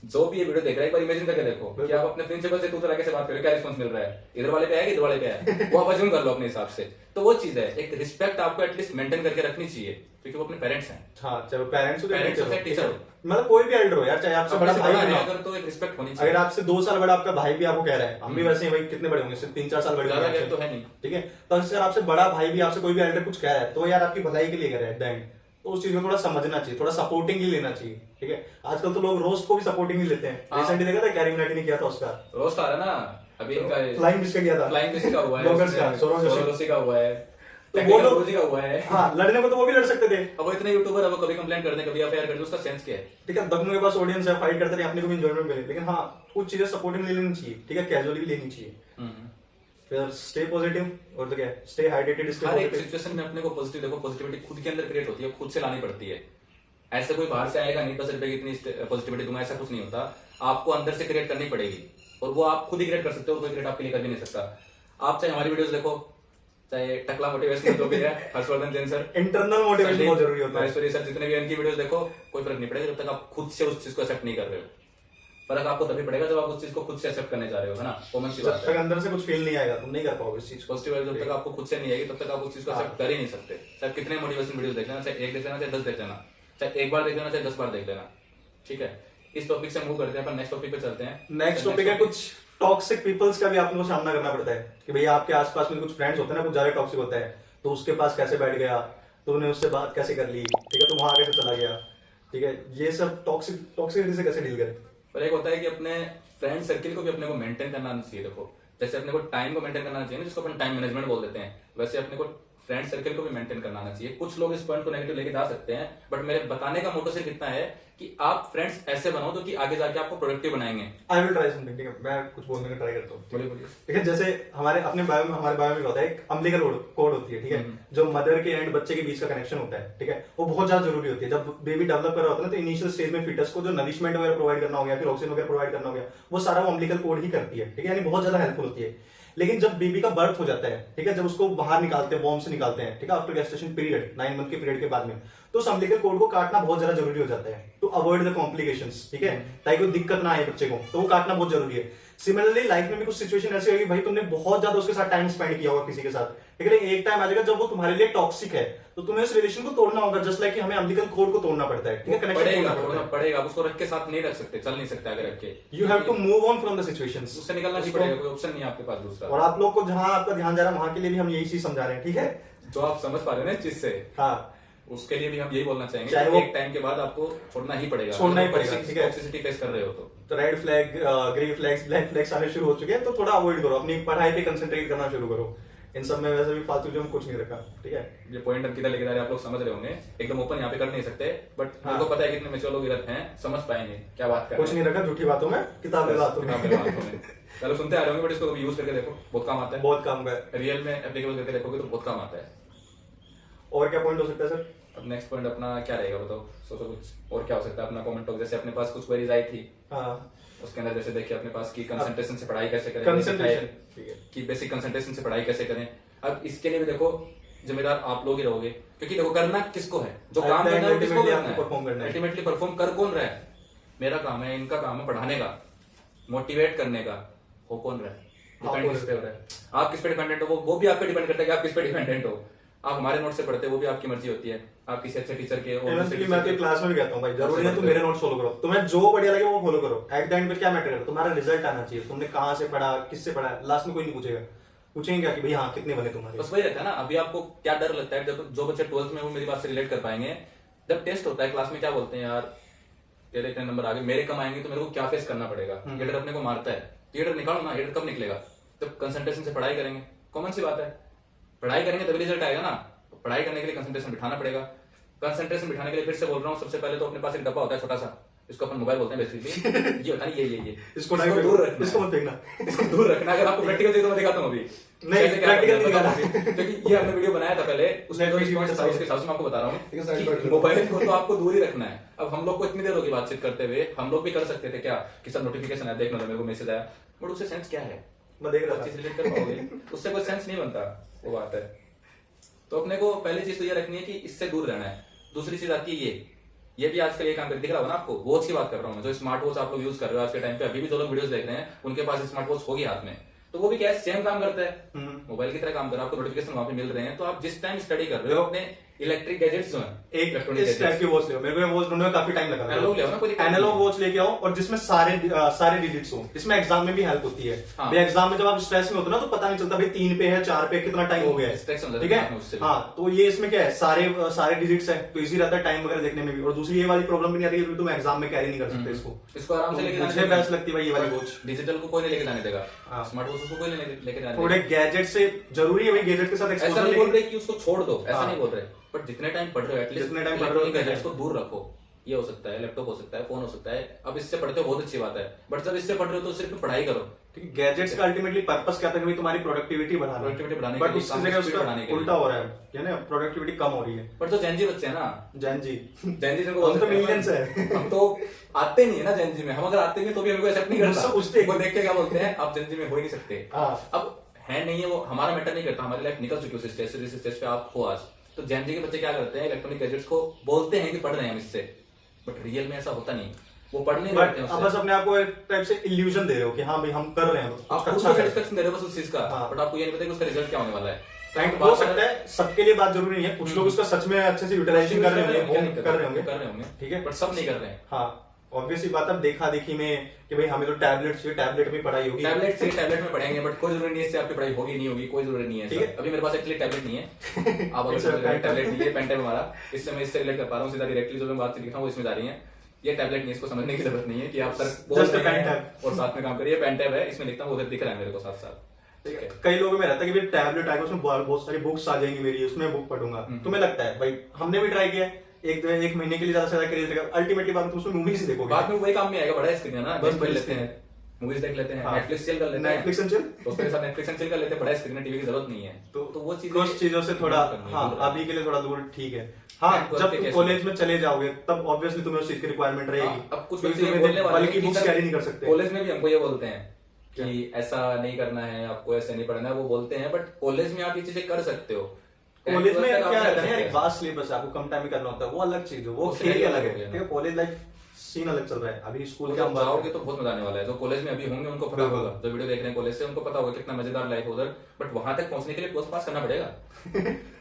जो भी ये वीडियो देख रहा है एक बार इमेजिन करके देखो कि आप अपने प्रिंसिपल से दूसरे तरीके से बात करो, क्या रिस्पॉन्स मिल रहा है, इधर वाले पे है इधर वाले पे है, वो आप अज्यूम कर लो अपने हिसाब से। तो वो चीज है, एक रिस्पेक्ट आपको एटलीस्ट मेंटेन करके रखनी चाहिए, क्योंकि वो अपने पेरेंट्स हैं। हाँ, चाहे पेरेंट्स हो टीचर हो, मतलब कोई भी एल्डर हो यार, चाहे आपसे बड़ा भाई हो, अगर तो एक रिस्पेक्ट होनी चाहिए। अगर आपसे 2 साल बड़ा आपका भाई भी आपको कह रहा है, हम भी वैसे ही भाई कितने बड़े होंगे, सिर्फ 3-4 साल बड़े होंगे, तो है नहीं, ठीक है, तो अगर आपसे बड़ा भाई भी आपसे कोई भी एल्डर कुछ कह रहा है तो यार आपकी भलाई के लिए कह रहा है एट द एंड, तो उस चीज को थोड़ा समझना चाहिए, थोड़ा सपोर्टिंगली लेना चाहिए, ठीक है। आजकल तो लोग रोस्ट को भी सपोर्टिंगली लेते हैं। रिसेंटली देखा था कैरी मिनाटी ने किया था उसका रोस्ट आ रहा है ना अभी इनका, फ्लाइंग किसका किया था, फ्लाइंग किसी का हुआ है, ब्लॉगर्स का, सौरव जोशी का हुआ है, तो वो लोग का हुआ है। हाँ, लड़ने को तो वो भी लड़ सकते थे। अब वो इतने यूट्यूबर अब कभी कंप्लेंट करते कभी अफेयर करते, उसका सेंस क्या है? ठीक है, दोनों के पास ऑडियंस है, फाइट करते रहे, अपने को भी एंजॉयमेंट मिले, लेकिन हाँ कुछ चीजें सपोर्टिंग लेनी चाहिए, ठीक है, कैजुअली भी लेनी चाहिए। फिर स्टे पॉजिटिव, और तो क्या है, स्टे हाइड्रेटेड, स्टे हर एक पॉजिटिव। सिचुएशन में अपने को पॉजिटिव देखो, पॉजिटिविटी खुद के अंदर क्रिएट होती है, खुद से लानी पड़ती है। ऐसे कोई बाहर से आएगा नहीं 10 रुपए की इतनी पॉजिटिविटी दूंगा, ऐसा कुछ नहीं होता। आपको अंदर से क्रिएट करनी पड़ेगी, और वो आप खुद ही क्रिएट कर सकते हो, कोई क्रिएट आपके लिए कर भी नहीं सकता। आप चाहे हमारी वीडियोस देखो, चाहे टकला मोटिवेशन जो भी है, Harshvardhan Jain sir, internal motivation बहुत जरूरी होता है। महेश्वरी सर, जितने भी इनकी वीडियोस देखो, कोई फर्क नहीं पड़ेगा जब तक आप खुद से उस चीज को एक्सेप्ट नहीं कर रहे हो। फर्क आपको तभी पड़ेगा जब आप उस चीज को खुद से एक्सेप्ट करने जा रहे हो, है ना। कॉमन सी बात है, जब तक अंदर से कुछ फील नहीं आएगा तुम नहीं कर पाओगे इस चीज को। पॉजिटिव जब तक आपको खुद से नहीं आएगी तब तक आप उस चीज को एक्सेप्ट कर ही नहीं सकते। चाहे कितने मोटिवेशन वीडियोस देख लेना, चाहे एक देख लेना, चाहे 10 देख लेना, चाहे एक बार देख लेना, चाहे 10 बार देख लेना, ठीक है। इस टॉपिक से मूव करते हैं अपन, नेक्स्ट टॉपिक पे चलते हैं। नेक्स्ट टॉपिक है कुछ टॉक्सिक पीपल्स का भी आपको सामना करना पड़ता है कि भैया आपके आसपास में कुछ फ्रेंड्स होते हैं ना, कुछ ज्यादा टॉक्सिक होता है, तो उसके पास कैसे बैठ गया, तूने उससे बात कैसे कर ली, ठीक है, तुम वहां कैसे चला गया, ठीक है। ये सब टॉक्सिसिटी से कैसे डील करें। पर एक होता है कि अपने फ्रेंड सर्किल को भी अपने को मेंटेन करना चाहिए। देखो जैसे अपने को टाइम को मेंटेन करना चाहिए, जिसको अपन टाइम मैनेजमेंट बोल देते हैं, वैसे अपने को फ्रेंड सर्किल को भी मेंटेन करना आना चाहिए। कुछ लोग इस पॉइंट को नेगेटिव लेके जा सकते हैं, बट मेरे बताने का मोटो सिर्फ इतना है कि आप फ्रेंड्स ऐसे बनाओ जो कि आगे जाके आपको प्रोडक्टिव बनाएंगे। आई विल ट्राई समथिंग, ठीक है, मैं कुछ बोलने का ट्राई करता हूँ। बोलिए। ठीक है, जैसे हमारे अपने बायो में, हमारे बायो में होता है एक अम्बिलिकल कोड होती है, ठीक है, जो मदर के एंड बच्चे के बीच का कनेक्शन होता है, ठीक है, वो बहुत ज्यादा जरूरी होती है। जब बेबी डेवलप कर रहा होता है ना, तो इनिशियल स्टेज में फीटस को जो नरिशमेंट वगैरह प्रोवाइड करना हो गया, फिर ऑक्सीजन वगैरह प्रोवाइड करना हो गया, वो सारा वो अम्बिलिकल कोड ही करती है, ठीक है, यानी बहुत ज्यादा हेल्पफुल होती है। लेकिन जब बेबी का बर्थ हो जाता है, ठीक है, जब उसको बाहर निकालते हैं, वॉर्म से निकालते हैं, ठीक है, आफ्टर गेस्टेशन पीरियड 9 मंथ के पीरियड के बाद में, तो उस अम्बिलिकल कोड को काटना बहुत ज्यादा जरूरी हो जाता है, टू अवॉइड द कॉम्प्लिकेशंस, ठीक है, ताकि कोई दिक्कत ना आए बच्चे को, तो वो काटना बहुत जरूरी है। सिमिलरली लाइफ में भी कुछ सिचुएशन ऐसी होगी, भाई तुमने बहुत ज्यादा उसके साथ टाइम स्पेंड किया होगा किसी के साथ, ठीक है, एक टाइम आ जाएगा जब वो तुम्हारे लिए टॉक्सिक है, तो तुम्हें उस रिलेशन को तोड़ना होगा, जस्ट लाइक कि हमें अम्बिलिकल कोड को तोड़ना पड़ता है, ठीक है, कनेक्शन तोड़ना पड़ेगा। आप उसको रख के साथ नहीं रख सकते, चल नहीं सकते आगे रख के। You have to move on from the situations, उससे निकलना ही पड़ेगा, कोई ऑप्शन नहीं है आपके पास दूसरा। और आप लोग को जहां आपका ध्यान जा रहा है वहां के लिए भी हम यही चीज समझा रहे हैं, ठीक है, जो आप समझ पा रहे हैं ना इस चीज से, हाँ, उसके लिए भी हम यही बोलना चाहेंगे चाहे कि वो एक टाइम के बाद आपको छोड़ना ही पड़ेगा, छोड़ना ही पड़ेगा, ठीक है। टॉक्सिसिटी फेस कर रहे हो तो red flag, green flags, black flags आने शुरू हो चुके हैं, तो थोड़ा अवॉइड करो, अपनी पढ़ाई पे कंसंट्रेट करना शुरू करो। इन सब में वैसे भी फालतू जो हम कुछ नहीं रखा, ठीक है। ये पॉइंट हम किधर लेके जा रहे हैं आप लोग समझ रहे होंगे, एकदम ओपन यहाँ पे कर नहीं सकते, बट मेरे को पता है कितने मैच्योर लोग इधर हैं, समझ पाएंगे क्या बात कर रहे हैं। कुछ नहीं रखा झूठी बातों में, किताबें बातों में। चलो सुनते आ रहे होंगे, बट इसको कभी यूज करके देखो, बहुत काम आता है, बहुत काम का है, रियल में एप्लीकेबल करके देखोगे तो बहुत काम आता है। और क्या पॉइंट हो सकता है सर। अब नेक्स्ट पॉइंट अपना क्या रहेगा बताओ, सोचो कुछ और क्या हो सकता है अपना कमेंट। जैसे अपने पास कुछ क्वेरीज आई थी, हाँ, उसके अंदर जैसे देखिए अपने पास की कंसंट्रेशन से पढ़ाई कैसे करें, कंसंट्रेशन, ठीक है, कि बेसिक कंसंट्रेशन से पढ़ाई कैसे करें। अब इसके लिए भी देखो जिम्मेदार आप लोग ही रहोगे, क्योंकि देखो करना किसको है, जो काम करना है किसको करना है, अल्टीमेटली परफॉर्म कर कौन रहा है। मेरा काम है, इनका काम है पढ़ाने का, मोटिवेट करने का, हो कौन रहा है, डिपेंड किस पे हो रहा है, आप किस पे डिपेंडेंट हो, वो भी आप पे डिपेंड करता है कि आप किस पे डिपेंडेंट हो। आप हमारे नोट से पढ़ते हो, वो भी आपकी मर्जी होती है, आप किसी अच्छे टीचर के। मैं तो क्लास में भी कहता हूँ भाई, जरूरी है तुम मेरे नोट्स फॉलो करो, तुम्हें जो बढ़िया लगे वो फॉलो करो, एट द एंड में क्या मैटर है, तुम्हारा रिजल्ट आना चाहिए, तुमने कहाँ से पढ़ा, किससे पढ़ा, लास्ट में कोई नहीं पूछेगा, पूछेंगे क्या कि भाई हाँ कितने बने तुम्हारे। बस वही रहता है ना। अभी आपको क्या डर लगता है, जब जो बच्चे 12th में वो मेरी बात से रिलेट कर पाएंगे, जब टेस्ट होता है क्लास में क्या बोलते हैं, यार तेरे इतने नंबर आ गए, मेरे कम आएंगे तो मेरे को क्या फेस करना पड़ेगा, ये डर अपने को मारता है। ये डर निकालो ना, ये डर कब निकलेगा, जब कंसंट्रेशन से पढ़ाई करेंगे। कॉमन सी बात है, पढ़ाई करेंगे तभी रिजल्ट आएगा ना। पढ़ाई करने के लिए कंसंट्रेशन बिठाना पड़ेगा। कंसंट्रेशन बिठाने के लिए फिर से बोल रहा हूँ, सबसे पहले तो अपने पास एक डब्बा होता है छोटा सा, इसको अपन मोबाइल बोलते हैं बेसिकली। ये होता है ये इसको दूर रखना, इसको मत फेंकना, इसको दूर रखना। अगर आपको प्रैक्टिकल चाहिए तो मैं दिखाता हूँ अभी, नहीं प्रैक्टिकल नहीं दिखाना, क्योंकि ये हमने वीडियो बनाया था पहले, उसमें जो रिस्पॉन्स था उसके हिसाब से मैं आपको बता रहा हूँ कि मोबाइल को तो आपको दूर ही रखना है। अब हम लोग को इतनी देर होगी बातचीत करते हुए, हम लोग भी कर सकते थे क्या कि सब नोटिफिकेशन आया, देखना मेरे को मैसेज आया, बट उससे सेंस क्या है, मैं देख रहा था, चीज रिलेट कर पाओगे, उससे कोई सेंस नहीं बनता, वो बात है। तो अपने को पहली चीज तो ये रखनी है कि इससे दूर रहना है। दूसरी चीज आती है ये भी आजकल ये काम करके दिख रहा हो ना आपको, वॉच की बात कर रहा हूँ मैं, जो स्मार्ट वॉच आप लोग यूज कर रहे हो आज के टाइम पे, अभी भी जो लोग वीडियोस देख रहे हैं उनके पास स्मार्ट वॉच होगी हाथ में, तो वो भी क्या है, सेम काम करता है, मोबाइल की तरह काम कर रहा है, आपको नोटिफिकेशन वहां पे मिल रहे हैं, तो आप जिस टाइम स्टडी कर रहे हो अपने इलेक्ट्रिक गैजेट्स जो है, एक इलेक्ट्रॉनिक इस टाइप की वॉच ले, मेरे को ये वॉच ढूंढने में काफी टाइम लगा। एनालॉग ले आओ ना, कोई दिक्कत एनालॉग नहीं। वॉच लेके आओ और जिसमें सारे डिजिट्स हो, इसमें एग्जाम में भी हेल्प होती है। हाँ। भाई एग्जाम में जब आप स्ट्रेस में होते हो ना तो पता नहीं चलता भाई 3 पे है 4 पे कितना टाइम हो गया Stress हो है, जाता ठीक है उससे है। भी। हाँ, तो ये इसमें क्या है, सारे डिजिट्स है तो इजी रहता है टाइम वगैरह देखने में भी। और दूसरी ये वाली प्रॉब्लम भी नहीं आती है, तुम एग्जाम में कैरी नहीं कर सकते इसको। इसको आराम से तो लेके मुझे बेस्ट लगती है भाई ये वाली वॉच। डिजिटल को कोई नहीं लेके जाने देगा, हाँ। स्मार्ट वॉच को कोई नहीं लेके जाने थोड़े देगा। गैजेट से जरूरी है भाई, गैजेट के साथ ऐसा एक्सपोजर नहीं बोल लेके। रहे कि उसको छोड़ दो, ऐसा हाँ। नहीं बोल रहे, बट जितने टाइम पढ़ रहे हो एटलीस्ट जितने टाइम पढ़ रहे हो गैजेट्स को दूर रखो। ये हो सकता है लैपटॉप हो सकता है, फोन हो सकता है। अब इससे पढ़ते हो बहुत अच्छी बात है, बट जब इससे पढ़ रहे हो तो सिर्फ पढ़ाई करो। ठीक है, गैजेट्स का अल्टीमेटली पर्पस क्या था कि भाई तुम्हारी प्रोडक्टिविटी बढ़ाना, Productivity बढ़ाने के बट लिए, उसकी काम जगह speed उसका बढ़ाने के लिए। उल्टा हो रहा है ना, प्रोडक्टिविटी कम हो रही है। बट जो जेनजी बच्चे हैं ना, जैन जी जेनजी जिनको हम बोल तो सकते हैं, मिलियंस है। हम तो आते नहीं है ना जेनजी में। हम अगर आते नहीं तो भी हमको एक्सेप्ट नहीं मुझसे करता, पूछते वो देख के क्या बोलते हैं, आप जेनजी में हो ही नहीं सकते। हाँ। अब है नहीं है वो, हमारा मैटर नहीं करता, हमारी लाइफ निकल चुकी है उस स्टेज से जिस स्टेज पे आप हो आज। तो जेनजी के बच्चे क्या करते हैं, इलेक्ट्रॉनिक गैजेट्स को बोलते हैं कि पढ़ रहे हैं हम इससे, बट रियल में ऐसा होता नहीं। वो पढ़ने नहीं बट बैठते हैं अब उससे। बस अपने आप को एक टाइप से इल्यूजन दे रहे हो कि हाँ भाई हम कर रहे हैं, आप कुछ खुद अच्छा को कर रहे हैं। सेटिस्फेक्शन दे रहे हो बस उस चीज का, हाँ। बट आपको ये नहीं पता कि उसका रिजल्ट क्या होने वाला है। टाइम हो सकता है, सबके लिए बात जरूरी नहीं है, कुछ लोग उसका सच में अच्छे से यूटिलाइजेशन कर रहे होंगे, कर रहे होंगे, ठीक है, बट सब नहीं कर रहे हैं। हाँ। ऑब्वियसली बात है, देखा देखी में कि भाई हमें तो टैबलेट चाहिए, टैबलेट में पढ़ाई होगी, टैबलेट में पढ़ेंगे, बट कोई जरूरी नहीं है इससे आपकी पढ़ाई होगी नहीं होगी, कोई जरूरी नहीं है। ठीक है। अभी मेरे पास एक्चुअली टैबलेट नहीं है। आप It's a अगर pen टैबलेट नहीं है, पेन टाइप हमारा, इससे मैं इससे रिलेट कर पा रहा हूँ सीधा, डायरेक्टली जो मैं बात लिखा हूँ वो इसमें जा रही है। ये टैबलेट नहीं, इसको समझने की जरूरत नहीं है कि आप सर बोल Just a रहे pen हैं tab। और साथ में काम करिए। पेन टैब है, इसमें लिखता हूँ, उधर दिख रहा है मेरे को साथ साथ। ठीक है। कई लोगों में रहता है कि भाई टैबलेट आएगा उसमें बहुत सारी बुक्स आ जाएंगी मेरी, उसमें बुक पढ़ूंगा। तुम्हें लगता है भाई, हमने भी ट्राई किया है, एक महीने के लिए ज्यादा से ज्यादा क्रेज लगा, अल्टीमेटली बात उसमें मूवीज देखोगे, बाद में वही काम में आएगा, बड़ा स्क्रीन है ना, बस बस बड़ी लेते हैं, मूवीज देख लेते हैं, हाँ। नेटफ्लिक्स चिल कर लेते हैं, नेटफ्लिक्स एंड चिल, तो उसके साथ नेटफ्लिक्स एंड चिल कर लेते हैं, बड़ा स्क्रीन है, टीवी की जरूरत नहीं है। तो वो चीजें, कुछ चीजों से थोड़ा, हाँ अभी के लिए थोड़ा दूर, ठीक है। हाँ, जब तुम कॉलेज में चले जाओगे तब ऑब्वियसली तुम्हें उस चीज की रिक्वायरमेंट रहेगी। अब कुछ क्योंकि बच्चे ये तुम्हें बोलने वाले बल्कि हैं कि बुक्स सर, कैरी नहीं कर सकते। कॉलेज में भी हमको ये बोलते हैं कि ऐसा नहीं करना है, आपको ऐसे नहीं पढ़ना है, वो बोलते हैं, बट कॉलेज में आप ये चीजें कर सकते हो। कॉलेज में आप क्या कर रहता है सकते यार, हैं। वास्ट सिलेबस आपको कम टाइम में करना होता है, वो अलग चीज है, वो वो खेल ही scenario अलग अलग है, हो गया ठीक है। कॉलेज लाइफ सीन अलग चल रहा है, अभी स्कूल के जब हम बात जाओगे तो बहुत मजा आने वाला है। जो कॉलेज में अभी होंगे उनको पता बिल्कुल। होगा, जो वीडियो देख रहे हैं कॉलेज से उनको पता होगा कितना मजेदार लाइफ है उधर, बट वहां तक पहुंचने के लिए ट्वेल्थ पास करना पड़ेगा।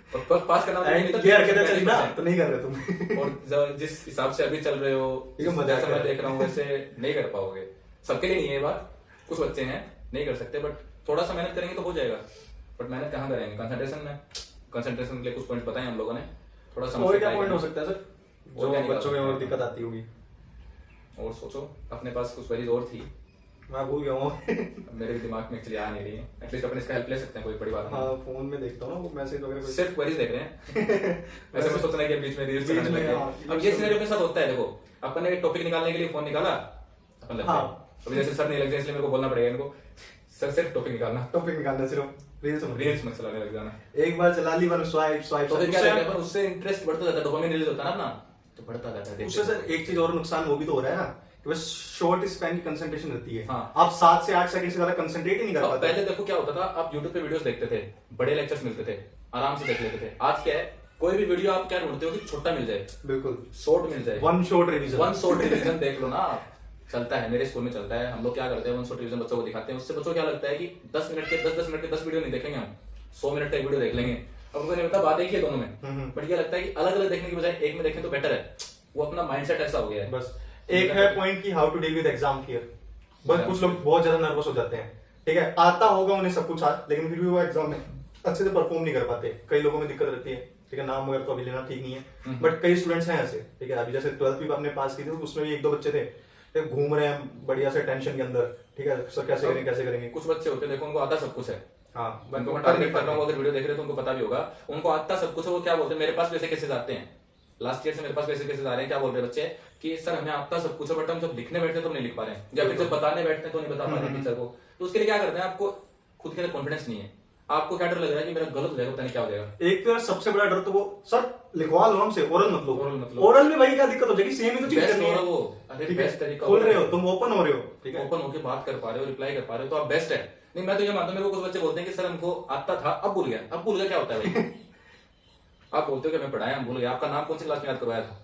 और ट्वेल्थ पास करना And मतलब ये हरकतें चली ना तो नहीं कर रहे तुम। और जिस हिसाब से अभी चल रहे हो, ये मजाक जैसा मैं है। देख रहा हूँ वैसे नहीं कर पाओगे। सबके लिए नहीं है ये बात, कुछ बच्चे हैं नहीं कर सकते, बट थोड़ा सा मेहनत करेंगे तो हो जाएगा। बट मेहनत कहाँ करेंगे, कंसंट्रेशन के लिए कुछ पॉइंट बताए हम लोगों ने, थोड़ा समझ और के क्या try पॉइंट हो करें। सकता है सर, और जो क्या निकाल बच्चों में सकते और हैं? दिक्कत आती होगी? और सोचो, अपने पास कुछ वेरीज और थी, मैं भूल गया हूँ। मेरे भी दिमाग में एक्चुअली आ नहीं रही है। एटलीस्ट अपन इसका हेल्प ले सकते हैं, कोई बड़ी बात नहीं। हाँ, फोन में देखता हूँ ना वो मैसेज वगैरह कुछ। सिर्फ क्वेरीज देख रहे हैं। वैसे मैं सोच रहा कि बीच में रील्स बीच चलाने में, लगे। हाँ, अब ये सिनेरियो के साथ होता है, देखो अपन ने एक टॉपिक निकालने के लिए फोन निकाला, अपन लगता है हाँ। अभी जैसे सर नहीं लग जाए इसलिए मेरे को बोलना पड़ेगा इनको, सर सिर्फ टॉपिक निकालना, टॉपिक निकालना, सिर्फ रील्स मत चलाने लग जाना। एक बार चला ली, वन स्वाइप तो फिर क्या करते हैं, उससे इंटरेस्ट बढ़ता जाता है, डोपामिन रिलीज होता है ना, तो बढ़ता जाता है। उससे सर एक चीज और नुकसान वो भी तो हो रहा है ना कि बस शॉर्ट स्पैन की कंसंट्रेशन रहती है। हाँ। आप 7 से 8 सेकंड से ज्यादा कंसंट्रेट ही नहीं कर अब पाते। पहले देखो क्या होता था, आप यूट्यूब पे वीडियोस देखते थे, बड़े लेक्चर्स मिलते थे, आराम से देख लेते थे। आज क्या है, कोई भी वीडियो आप क्या ढूंढते हो कि छोटा मिल जाए, बिल्कुल, शॉर्ट मिल जाए, one shot revision. One shot revision देख लो ना आप। चलता है, मेरे स्कूल में चलता है। हम लोग क्या करते हैं, वन शॉट रिवीजन बच्चों को दिखाते हैं। उससे बच्चों को क्या लगता है कि 10 मिनट के 10 वीडियो नहीं देखेंगे हम, 100 मिनट का एक वीडियो देख लेंगे। अब उनको नहीं पता बात एक ही है दोनों में, बट ये लगता है कि अलग अलग देखने की बजाय एक में देखें तो बेटर है। वो अपना माइंडसेट ऐसा हो गया है। बस एक है पॉइंट की how to deal with exam fear. बस कुछ लोग बहुत ज्यादा नर्वस हो जाते हैं, ठीक है, आता होगा उन्हें सब कुछ लेकिन फिर भी वो एग्जाम में अच्छे से परफॉर्म नहीं कर पाते। कई लोगों में दिक्कत रहती है, ठीक है, नाम वगैरह तो अभी लेना ठीक नहीं है, बट कई स्टूडेंट्स हैं ऐसे, ठीक है। अभी जैसे 12th भी आपने पास की थी, उसमें भी 1-2 बच्चे थे, ठीक है, घूम रहे हैं बढ़िया से टेंशन के अंदर, ठीक है, सर कैसे करेंगे। कुछ बच्चे होते हैं, देखो उनको आता सब कुछ है। हाँ, उनको मैं टारगेट कर रहा हूँ, अगर वीडियो देख रहे हो तो उनको पता भी होगा, उनको आता सब कुछ है। वो क्या बोलते हैं, मेरे पास वैसे कैसे जाते हैं, लास्ट ईयर से मेरे पास वैसे कैसे जा रहे हैं, क्या बोल रहे हैं बच्चे कि सर हमें आता सब कुछ है, बट हम जब लिखने बैठते हैं तो नहीं लिख पा रहे हैं, या फिर जब बताने बैठते हैं तो नहीं बता पा रहे हैं टीचर को। तो उसके लिए क्या करते हैं, आपको खुद के अंदर कॉन्फिडेंस नहीं है, आपको क्या डर लग रहा है कि मेरा गलत हो जाएगा, पता नहीं क्या हो जाएगा। एक तो यार सबसे बड़ा डर तो वो, सर लिखवा लो हमसे, ओरल मत लो। ओरल मत लो। ओरल में भाई क्या दिक्कत हो जाएगी, सेम ही तो चीज Best करनी हो रहा है वो, अरे ठीक है, बेस्ट तरीका खोल हो रहे रहा हो है। तुम, ओपन हो रहे हो, ठीक है, ओपन होकर बात कर पा रहे हो, रिप्लाई कर पा रहे हो, तो आप बेस्ट है। नहीं मैं तो ये मानता हूं, मेरे को कुछ बच्चे बोलते हैं कि सर हमको आता था अब भूल गया। क्या होता है भाई? आप बोलते हो कि मैं पढ़ाया, हम भूल गया। आपका नाम कौन सी क्लास में याद करवाया था?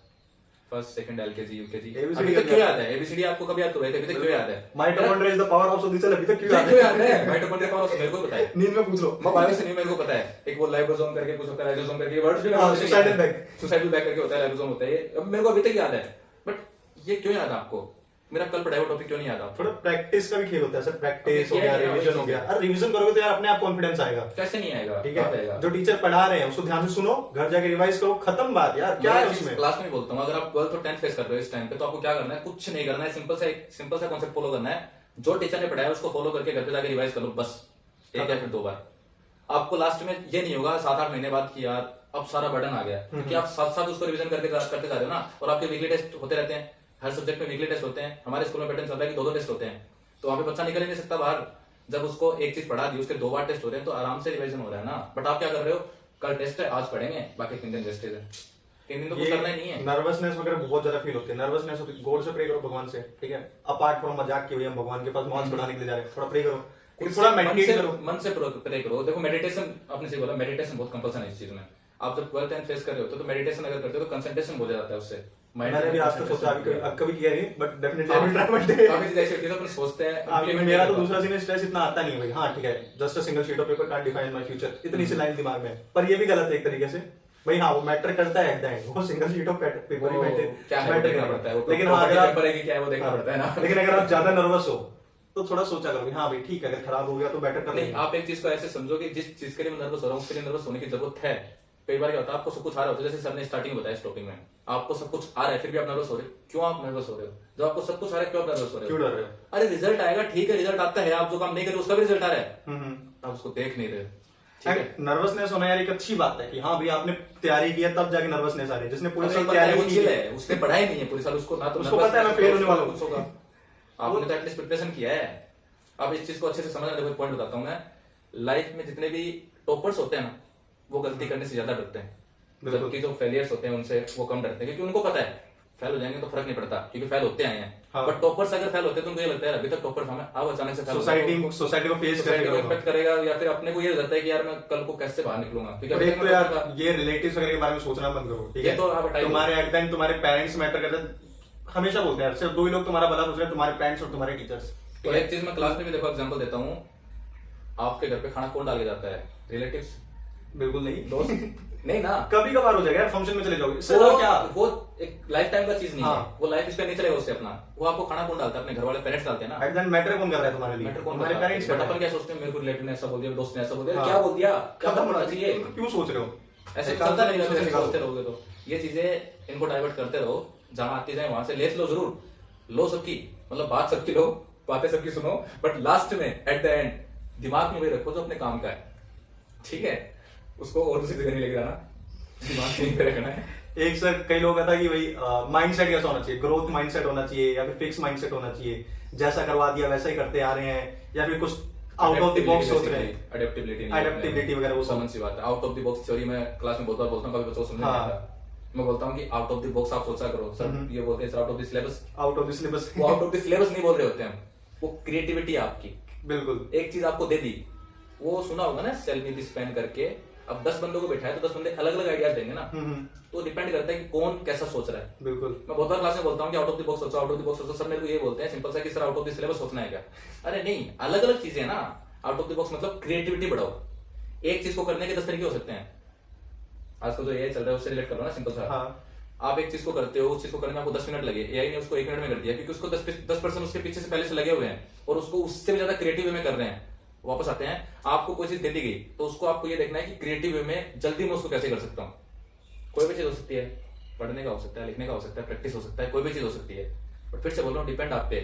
First second LKG UKG ABCD अभी तक क्यों याद है? एबीसीडी आपको कब याद करोगे? अभी तक क्यों याद है? Mitochondria is the powerhouse of the cell, अभी तक क्यों क्यों याद है? माइटोकॉन्ड्रिया पावर हाउस मेरे को पता है, नींद में पूछ लो। मैं बायो से नहीं, मेरे को पता है। एक वो लाइसोसोम करके कुछ होता है, लाइसोसोम करके वर्ड्स भी सुसाइडल बैग, सुसाइडल बैग करके होता है, लाइसोसोम होता है ये। अब मेरे को अभी तक याद है, बट ये क्यों याद है आपको? मेरा कल पढ़ाया हुआ टॉपिक क्यों नहीं याद आपको? थोड़ा प्रैक्टिस का भी खेल होता है सर, प्रैक्टिस हो क्या गया, है, रिवीजन हो गया। अरे रिवीजन करोगे तो यार अपने आप कॉन्फिडेंस आएगा। कैसे नहीं आएगा? ठीक कहाँ है, आएगा? जो टीचर पढ़ा रहे हैं उसको ध्यान से सुनो, घर जाके रिवाइज करो, खत्म बात यार। क्या है उसमें? क्लास में बोलता हूँ, अगर आप 12th और 10th फेस कर रहे हो इस टाइम पे, तो आपको क्या करना है? कुछ नहीं करना है, सिंपल सा कॉन्सेप्ट फॉलो करना है। जो टीचर ने पढ़ाया उसको फॉलो करके घर पे जाके रिवाइज कर लो, बस एक या फिर 2 बार। आपको लास्ट में ये नहीं होगा 7-8 महीने बाद कि यार अब सारा बर्डन आ गया, क्योंकि आप साथ साथ उसको रिवीजन करते जा रहे हो ना। और आपके वीकली टेस्ट होते रहते हैं, हर सब्जेक्ट में वीकली टेस्ट होते हैं। हमारे स्कूल में पैटर्न चल रहा है कि 2-2 टेस्ट होते हैं, तो वहां पे बच्चा निकल ही नहीं सकता बाहर। जब उसको एक चीज पढ़ा दी, उसके 2 बार टेस्ट हो रहे हैं, तो आराम से रिवीजन हो रहा है ना। बट आप क्या कर रहे हो? कल टेस्ट है, आज पढ़ेंगे, बाकी 3 दिन वेस्टेज है। 3 दिन तो कुछ करना ही नहीं है। नर्वसनेस वगैरह बहुत ज्यादा फील होती है, नर्वसनेस होती है, गॉड से प्रे करो, भगवान से, ठीक है। अपार्ट फ्रॉम मजाक की हुई हम भगवान के पास मार्क्स बढ़ाने के लिए जा रहे हैं, थोड़ा प्रे करो, थोड़ा मेडिटेट करो, मन से प्रे करो। देखो मेडिटेशन, आपने सही बोला, मेडिटेशन बहुत कंपल्सन है इस चीज में। आप जब 12th एंड फेस कर रहे हो तो मेडिटेशन अगर करते हो तो कंसंट्रेशन हो जाता है उससे। मैंने भी आज तक सोचा, कभी किया नहीं, but definitely I will try one day. काफी चीजें ऐसी होती है तो अपन सोचते हैं। मेरा तो दूसरा सीन स्ट्रेस इतना आता नहीं है भाई। हाँ ठीक है, just a single sheet of paper can't define my future, इतनी सी लाइन दिमाग में। पर ये भी गलत है एक तरीके से भाई। हाँ वो मैटर करता है एट द एंड, वो single sheet of paper he matter देखना पड़ता है। लेकिन हाँ अगर आप, क्या है वो देखना पड़ता है ना। लेकिन अगर आप ज्यादा नर्वस हो तो थोड़ा सोचा करो, हाँ भाई ठीक है, अगर खराब हो गया तो बेटर कर नहीं। आप एक चीज को ऐसे समझो कि जिस चीज के लिए मैं नर्वस हो रहा हूँ उसके लिए नर्वस होने की जरूरत है। कई बार क्या होता है, आपको सब कुछ आ रहा होता है, जैसे सर ने स्टार्टिंग में बताया इस टॉपिक में, आपको सब कुछ आ रहा है फिर भी आप नर्वस हो रहे हो। क्यों आप नर्वस हो रहे हो? जब आपको सब कुछ आ रहा है क्यों आप नर्वस हो रहे हो? क्यों डर रहे हो? अरे रिजल्ट आएगा, ठीक है, रिजल्ट आता है, आप जो काम नहीं कर रहे उसका भी रिजल्ट आ रहा है, आप उसको देख नहीं रहे। ठीक है, नर्वसनेस होना यार एक अच्छी बात है कि हाँ भाई आपने तैयारी की है तब जाके नर्वसनेस आ रही है। जिसने पूरे साल तैयारी नहीं की है, उसने पढ़ाई नहीं है पूरे साल, उसको ना तो उसको पता है मैं फेल होने वाला हूँ। कुछ होगा, आपने तो एटलीस्ट प्रिपरेशन किया है। अब इस चीज को अच्छे से समझना। देखो पॉइंट बताता हूँ मैं, लाइफ में जितने भी टॉपर्स होते हैं ना, वो गलती करने से ज्यादा डरते हैं, जबकि जो फेलियर्स होते हैं उनसे वो कम डरते हैं, क्योंकि उनको पता है फेल हो जाएंगे तो फर्क नहीं पड़ता, क्योंकि फेल होते आए हैं। हाँ। बट टॉपर्स अगर फेल होते हैं तो उनको ये लगता है अभी तक टॉपर था मैं, अब अचानक से फेल सोसाइटी को फेस इम्पैक्ट करेगा, या फिर अपने को ये रहता है कि यार मैं कल को कैसे बाहर निकलूंगा। एक तो यार ये रिलेटिव्स वगैरह के बारे में सोचना बंद करो, ठीक है। तो आप हटाइए। तुम्हारे एट द एंड तुम्हारे पेरेंट्स मैटर करते हैं, हमेशा बोलते हैं सिर्फ 2 ही लोग तुम्हारा भला सोच रहे हैं, तुम्हारे पेरेंट्स और तुम्हारे टीचर्स। तो एक चीज मैं क्लास में भी देखो एग्जांपल देता हूँ, आपके घर पे खाना कौन डाल के जाता है? रिलेटिव्स? बिल्कुल नहीं, दोस्त नहीं ना। कभी कभार हो जाएगा यार, फंक्शन में चले जाओगे, इससे वो क्या वो एक लाइफ टाइम का चीज नहीं हाँ। है, वो लाइफ स्पेन नहीं चलेगा उससे अपना। वो आपको खाना कौन डालता है? अपने घर वाले पेरेंट्स डालते हैं ना। एट द एंड मैटर कौन कर रहा है तुम्हारे लिए? मैटर कौन तुम्हारे पेरेंट्स। बट अपन क्या सोचते हैं, मेरे को रिलेटिव ने ऐसा बोल दिया, दोस्त ने ऐसा बोल दिया, हाँ। क्या बोल दिया, क्या खत्म होना होना चाहिए? क्यों सोच रहे हो? ऐसे चलता नहीं रहता, सोचते रहोगे तो ये चीजें इनको डाइवर्ट करते रहो, जहां आती जाए वहां से ले लो, जरूर लो सबकी, मतलब बात सबकी लो, बातें सबकी सुनो, बट लास्ट में एट द एंड दिमाग में वही रखो जो अपने काम का है, ठीक है। उसको और दूसरी जगह नहीं लेके जाना, दिमाग में ही रखना है। एक सर कई लोग कहता है कि भाई माइंडसेट कैसा होना चाहिए, ग्रोथ माइंडसेट होना चाहिए या फिर फिक्स माइंडसेट होना चाहिए, जैसा करवा दिया वैसा ही करते आ रहे हैं, या फिर कुछ आउट ऑफ द बॉक्स सोच रहे हैं। एडेप्टिबिलिटी वगैरह वो समझ सी बात है। Out of the box theory में क्लास में बहुत बार बोलता हूँ, कभी बच्चों को समझ नहीं आता। मैं बोलता हूँ कि आउट ऑफ द बॉक्स आप सोचा करो। सर ये बोलते हैं sir out of the syllabus, out of the syllabus. वो आउट ऑफ द सिलेबस नहीं बोल रहे होते हैं, वो क्रिएटिविटी है आपकी। बिल्कुल, एक चीज आपको दे दी, वो सुना होगा ना सेल में स्पेन करके, अब 10 बंदों को बिठाया तो 10 बंदे अलग अलग आइडियाज देंगे ना, तो डिपेंड करता है कि कौन कैसा सोच रहा है। बिल्कुल, मैं बहुत बार क्लास में बोलता हूँ कि आउट ऑफ द बॉक्स सोचो, आउट ऑफ द बॉक्स सोचो। सर मेरे को ये बोलते हैं सिंपल सा कि sir out of the syllabus सोचना है क्या? अरे नहीं, अलग अलग चीजें हैं ना। आउट ऑफ द बॉक्स मतलब क्रिएटिविटी बढ़ाओ। एक चीज को करने के 10 तरीके हो सकते हैं। आजकल जो एआई चल रहा है उससे रिलेट कर लो ना, सिंपल सा। हाँ। आप एक चीज को करते हो, उस चीज को करने में आपको 10 मिनट लगे, एआई ने उसको 1 मिनट में कर दिया, क्योंकि उसको 10% उसके पीछे से पहले से लगे हुए हैं और उसको उससे भी ज्यादा क्रिएटिव वे में कर रहे हैं। वापस आते हैं, आपको कोई चीज दे दी गई तो उसको आपको ये देखना है कि क्रिएटिव वे में जल्दी में उसको कैसे कर सकता हूँ। कोई भी चीज हो सकती है, पढ़ने का हो सकता है, लिखने का हो सकता है, प्रैक्टिस हो सकता है, कोई भी चीज हो सकती है। बट फिर से बोल रहा हूँ, डिपेंड आप पे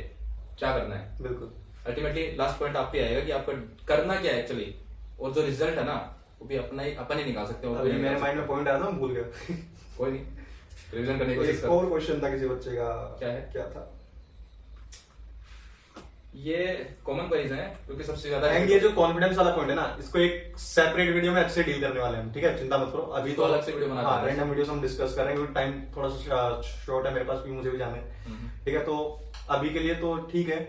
क्या करना है। बिल्कुल, अल्टीमेटली लास्ट पॉइंट आप पे आएगा कि आपका करना क्या है एक्चुअली, और जो रिजल्ट है ना वो भी अपना ही अपन ही निकाल सकते हो। अभी मेरे माइंड में पॉइंट आया था, मैं भूल गया। कोई नहीं, रिवीजन करने की कोशिश एक करो। और क्वेश्चन था किसी बच्चे का, क्या है? क्या था ये कॉमन क्वेरीज है क्योंकि सबसे ज्यादा एंड ये जो कॉन्फिडेंस वाला पॉइंट है ना, इसको एक सेपरेट वीडियो में अच्छे डील करने वाले हैं हम, ठीक है, चिंता मत करो। अभी तो अलग से वीडियो बनाते हैं। रैंडम वीडियोस हम डिस्कस करेंगे क्योंकि टाइम थोड़ा सा शॉर्ट है मेरे पास भी, मुझे भी जाना है, ठीक है। तो अभी के लिए तो ठीक है।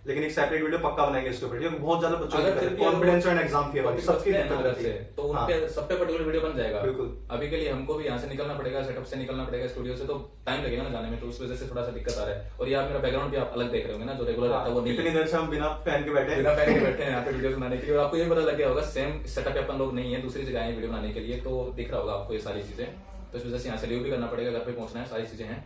लेकिन एक सेपरेट वीडियो पक्का बनाएंगे इसके ऊपर, क्योंकि बहुत ज्यादा बच्चों अगर फिर को भी confidence and exam fear topics सबकी बचते हैं दिक्कत अलग होती से, है। तो हाँ, उनके सब पे पर्टिकुलर वीडियो बन जाएगा। बिल्कुल। अभी के लिए हमको भी यहाँ से निकलना पड़ेगा, सेटअप से निकलना पड़ेगा स्टूडियो से, तो टाइम लगेगा ना जाने में, तो उस वजह से थोड़ा सा दिक्कत आ रहा है। और यार मेरा बैकग्राउंड भी आप अलग देख रहे होंगे ना, जो रेगुलर रहता है वो नहीं इतनी देर से हम बिना फैन के बैठे हैं। बिना फैन के बैठे हैं यहाँ पे वीडियो बनाने के लिए। और आपको ये पता लग गया होगा सेम सेटअप अपन लोग नहीं है, दूसरी जगह आए वीडियो बनाने के लिए, तो दिख रहा होगा आपको ये सारी चीजें। तो इस वजह से यहाँ से लीव भी करना पड़ेगा, घर पे पहुंचना है, सारी चीजें हैं।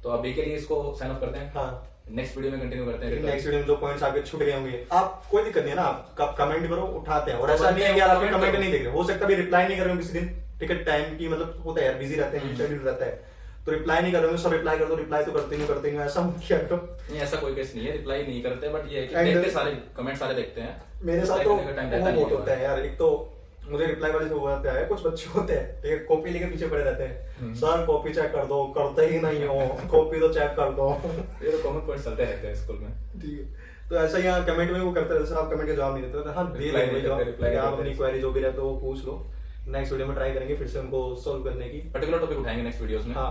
तो अभी के लिए इसको साइन ऑफ करते हैं। हाँ, नेक्स्ट वीडियो में कंटिन्यू करते हैं। नेक्स्ट वीडियो में जो पॉइंट्स आपके छूट गए होंगे, आप कोई दिक्कत नहीं है ना, आप कमेंट करो, उठाते हैं। और ऐसा नहीं है कि यार आपके कमेंट नहीं देख रहे, हो सकता है रिप्लाई नहीं कर रहे हो किसी दिन, ठीक है, टाइम की मतलब होता है यार, बिजी रहते हैं, शेड्यूल रहता है, तो रिप्लाई नहीं कर रहे हो, सब रिप्लाई कर दो, रिप्लाई तो करते नहीं, ऐसा मत किया करो। नहीं, ऐसा कोई केस नहीं है, रिप्लाई नहीं करते, बट ये है कि And- देखते सारे कमेंट सारे देखते हैं। मेरे साथ तो Reply करने का time रहता वो बहुत नहीं होता है यार, एक तो मुझे रिप्लाई वाले से वो आता है, कुछ बच्चे होते हैं ठीक है, कॉपी लेके पीछे पड़े रहते हैं, सर कॉपी चेक कर दो, करते ही नहीं हो, कॉपी तो चेक कर दो। ये तो कॉमन पॉइंट चलते रहते हैं स्कूल में। ठीक है, तो ऐसा यहाँ कमेंट में वो करते रहते हैं, आप कमेंट का जवाब नहीं देते, हाँ दे Reply देंगे नहीं जवाब, करते, reply नहीं आप करते। अपनी क्वेरी जो भी रहता है वो पूछ लो, नेक्स्ट वीडियो में ट्राई करेंगे फिर से उनको सॉल्व करने की। पर्टिकुलर टॉपिक उठाएंगे नेक्स्ट वीडियोस में। हाँ,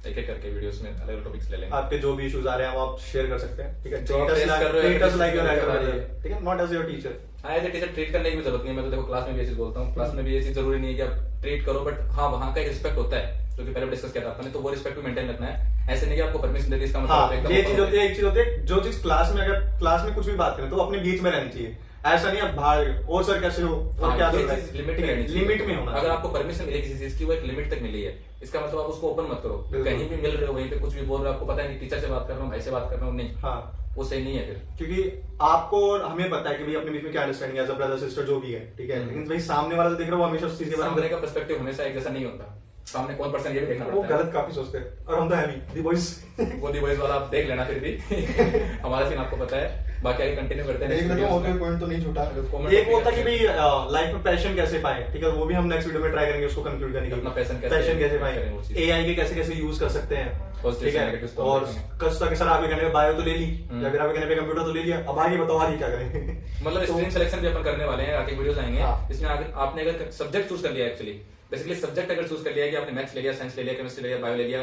एक एक करके वीडियोस में अलग अलग टॉपिक्स ले लेंगे। आपके जो भी इश्यूज आ रहे हैं वो आप शेयर कर सकते हैं, ठीक है, जो आप face कर रहे हो, treat us like your करवा elder रही है। brother, ठीक है, नॉट एज योर टीचर। हाँ, एज ए टीचर ट्रीट करने की भी जरूरत नहीं है। मैं तो देखो क्लास में भी ये चीज बोलता हूँ, क्लास में भी ये चीज जरूरी नहीं है कि आप ट्रीट करो, बट हाँ वहाँ का एक रिस्पेक्ट होता है, जो कि पहले डिस्कस किया था आपने, तो वो रिस्पेक्ट भी मेंटेन रखना है। ऐसे नहीं कि आपको परमिशन दे दी, इसका मतलब हाँ, आप एकदम ये ऊपर चीज हो होती है, एक चीज होती है, जो चीज क्लास में, अगर क्लास में कुछ भी बात करें तो अपने बीच में रहनी चाहिए, ऐसा नहीं आप बाहर और सर कैसे हो और हाँ, क्या ये चल रहा चीज है, लिमिट में रहनी चाहिए। लिमिट में होना। अगर आपको परमिशन मिले किसी चीज की, वो एक लिमिट तक मिली है, इसका मतलब आप उसको ओपन मत करो। बिल्कुल। कहीं भी मिल रहे हो, वहीं पे कुछ भी बोल रहे हो, आपको पता है नहीं टीचर से बात कर रहा हूँ, भाई से बात कर रहा हूँ, नहीं, हाँ, वो सही नहीं है फिर। क्योंकि आपको और हमें पता है कि भाई अपने बीच में क्या अंडरस्टैंडिंग है, एज अ ब्रदर सिस्टर जो भी है, ठीक है, लेकिन भाई सामने वाला जो देख रहा है वो हमेशा उस चीज के बारे सामने में का पर्सपेक्टिव हमेशा एक जैसा नहीं होता, सामने कौन पर्सन ये भी देखना वो पड़ता है। गलत काफी सोचते हैं, और हम तो है भी दी बॉयज। वो दी वॉइस वाला आप देख लेना फिर भी। हमारा सीन आपको पता है। बाकी आगे कंटिन्यू करते हैं देख next लेते हैं, videos में। और पॉइंट तो नहीं छूटा। Comment एक वो topic था कि है। भाई लाइफ में पैशन कैसे पाए, ठीक है, वो भी हम नेक्स्ट वीडियो में ट्राई करेंगे उसको कंक्लूड करने की, अपना passion कैसे कैसे करें वो पाए, चीज़। एआई के कैसे कैसे यूज कर सकते हैं, Positive ठीक से है, negatives तो और देखेंगे। कस्टा के सर आपके कहने पे बायो तो ले ली, या फिर आपके कहने पे कंप्यूटर तो ले लिया, अब आगे बताओ आगे क्या करें। मतलब तो- स्ट्रीम सिलेक्शन भी अपन करने वाले हैं, आगे वीडियोस आएंगे। हाँ। इसमें आगे आपने अगर सब्जेक्ट चूज कर लिया, एक्चुअली बेसिकली सब्जेक्ट अगर चूज कर लिया कि आपने मैथ्स ले लिया, साइंस ले लिया, केमिस्ट्री ले लिया, बायो ले लिया,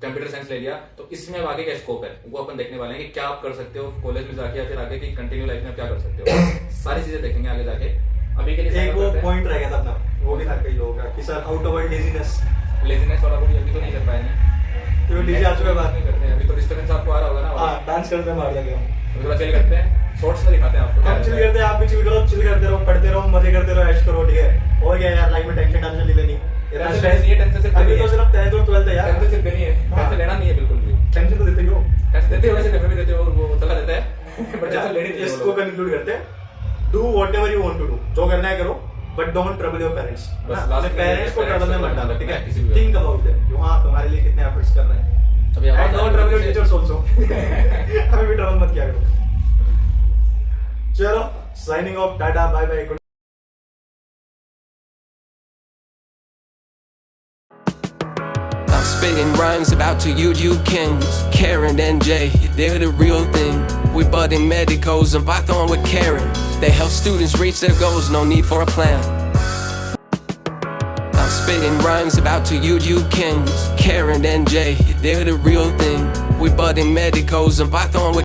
कंप्यूटर साइंस ले लिया, तो इसमें अब आगे का स्कोप है वो अपन देखने वाले हैं कि क्या आप कर सकते हो कॉलेज में जाके, या फिर आगे की कंटिन्यू लाइफ में आप क्या कर सकते हो। सारी चीजें देखेंगे आगे जाके। अभी के लिए एक वो पॉइंट रह गया था अपना, वो भी था कई लोगों का कि sir out of laziness, laziness वाला को भी अभी तो नहीं कर पाएंगे, तो डीजे आ चुका बात नहीं करते हैं अभी तो। डिस्टर्बेंस आपको आ रहा होगा ना, हाँ, डांस करते हैं, मार लगे अभी थोड़ा चिल करते हैं, शॉर्ट्स में दिखाते हैं आपको क्या हम चिल रहता है। करते हैं, आप भी चिल करो, चिल करते रहो, पढ़ते रहो, मजे करते रहो, ऐश करो, ठीक है, और क्या यार लाइफ में टेंशन नहीं लेनी, इतना टेंशन स्ट्रेस नहीं है, टेंशन सिर्फ अभी नहीं तो है। सिर्फ 10th और 12th है यार, टेंशन सिर्फ नहीं है, हाँ। टेंशन लेना नहीं है बिल्कुल भी। टेंशन तो देते ही हो। टेंशन देते हो, वैसे घर में भी देते हो और वो चला देता है, बट टेंशन लेनी नहीं है वो इसको लोग। कंक्लूड करते हैं, do whatever you want to do, जो करना है करो, but don't trouble your parents. बस अपने last में पेरेंट्स को parents ट्रबल में को मत डालो, ठीक रखना है, है किसी भी थिंक अबाउट इट, कि हाँ तुम्हारे लिए कितने एफर्ट्स कर रहे हैं, अभी एंड आवाज डोंट आ ट्रबल योर रही है। Teachers also. हमें भी ट्रबल मत किया करो। चलो signing off, tata, bye bye, good. I'm spitting rhymes about two you kings, Karen and Jay, they're the real thing. We budding medicos and Python with Karen. They help students reach their goals, no need for a plan. I'm spitting rhymes about two you kings, Karen and Jay, they're the real thing. We budding medicos and Python with